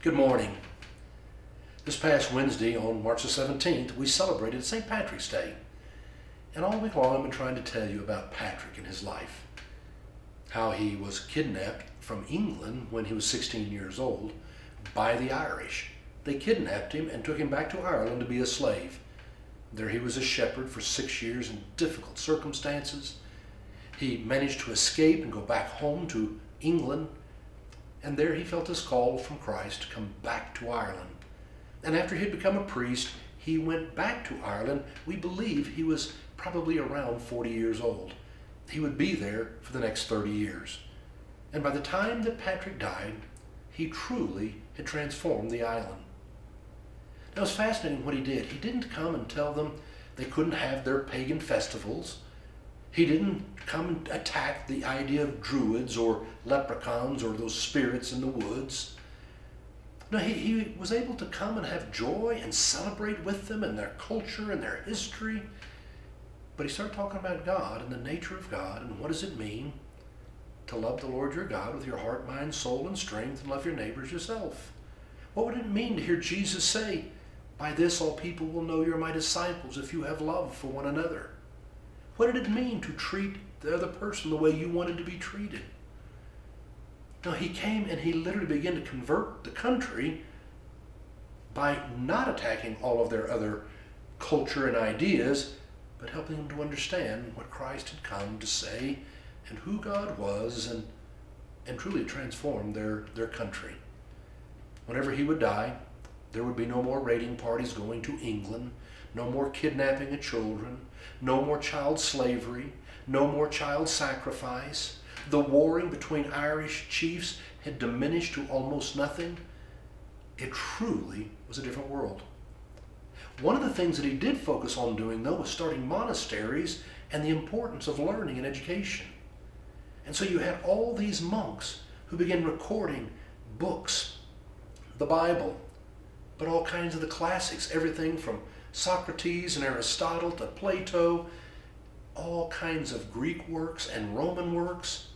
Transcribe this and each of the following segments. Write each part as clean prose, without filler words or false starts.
Good morning. This past Wednesday, on March the 17th, we celebrated St. Patrick's Day. And all week long I've been trying to tell you about Patrick and his life. How he was kidnapped from England when he was 16 years old by the Irish. They kidnapped him and took him back to Ireland to be a slave. There he was a shepherd for 6 years in difficult circumstances. He managed to escape and go back home to England. And there he felt his call from Christ to come back to Ireland. And after he'd become a priest, he went back to Ireland. We believe he was probably around 40 years old. He would be there for the next 30 years. And by the time that Patrick died, he truly had transformed the island. Now, it was fascinating what he did. He didn't come and tell them they couldn't have their pagan festivals. He didn't come and attack the idea of druids or leprechauns or those spirits in the woods. No, he was able to come and have joy and celebrate with them and their culture and their history. But he started talking about God and the nature of God and what does it mean to love the Lord your God with your heart, mind, soul, and strength, and love your neighbors yourself. What would it mean to hear Jesus say, "By this all people will know you're my disciples if you have love for one another"? What did it mean to treat the other person the way you wanted to be treated? No, he came and he literally began to convert the country by not attacking all of their other culture and ideas, but helping them to understand what Christ had come to say and who God was, and truly transform their country. Whenever he would die, there would be no more raiding parties going to England, no more kidnapping of children, no more child slavery, no more child sacrifice. The warring between Irish chiefs had diminished to almost nothing. It truly was a different world. One of the things that he did focus on doing, though, was starting monasteries and the importance of learning and education. And so you had all these monks who began recording books, the Bible, but all kinds of the classics, everything from Socrates and Aristotle to Plato, all kinds of Greek works and Roman works.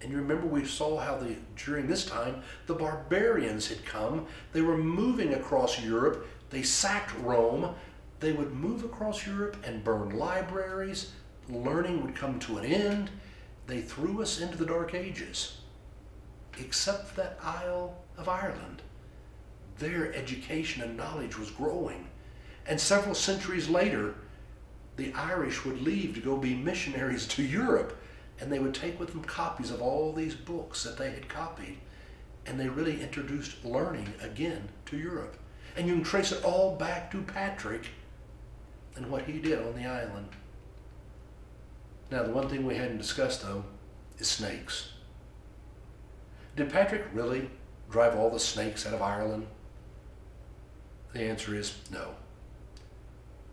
And you remember we saw how during this time the barbarians had come. They were moving across Europe. They sacked Rome. They would move across Europe and burn libraries. Learning would come to an end. They threw us into the Dark Ages, except for that Isle of Ireland. Their education and knowledge was growing. And several centuries later, the Irish would leave to go be missionaries to Europe, and they would take with them copies of all these books that they had copied, and they really introduced learning again to Europe. And you can trace it all back to Patrick and what he did on the island. Now, the one thing we hadn't discussed, though, is snakes. Did Patrick really drive all the snakes out of Ireland? The answer is no.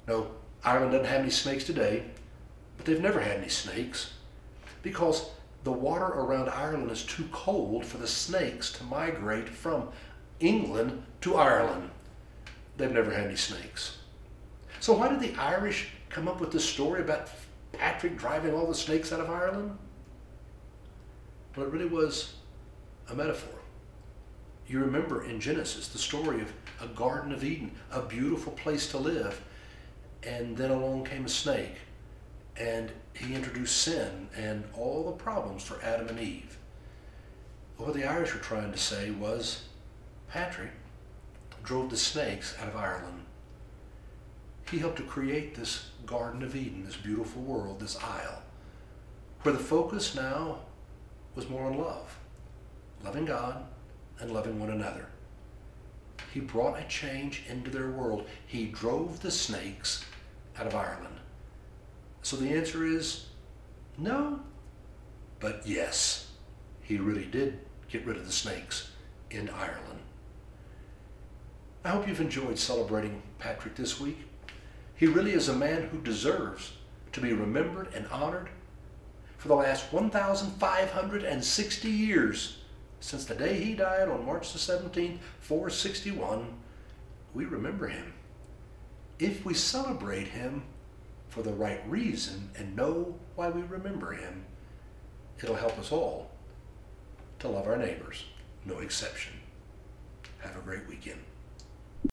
No, Ireland doesn't have any snakes today, but they've never had any snakes because the water around Ireland is too cold for the snakes to migrate from England to Ireland. They've never had any snakes. So why did the Irish come up with this story about Patrick driving all the snakes out of Ireland? Well, it really was a metaphor. You remember in Genesis the story of a Garden of Eden, a beautiful place to live. And then along came a snake, and he introduced sin and all the problems for Adam and Eve. What the Irish were trying to say was, Patrick drove the snakes out of Ireland. He helped to create this Garden of Eden, this beautiful world, this isle, where the focus now was more on love, loving God and loving one another. He brought a change into their world. He drove the snakes out of Ireland. So the answer is no, but yes, he really did get rid of the snakes in Ireland. I hope you've enjoyed celebrating Patrick this week. He really is a man who deserves to be remembered and honored. For the last 1,560 years, since the day he died on March the 17th, 461, we remember him. If we celebrate him for the right reason and know why we remember him, it'll help us all to love our neighbors, no exception. Have a great weekend.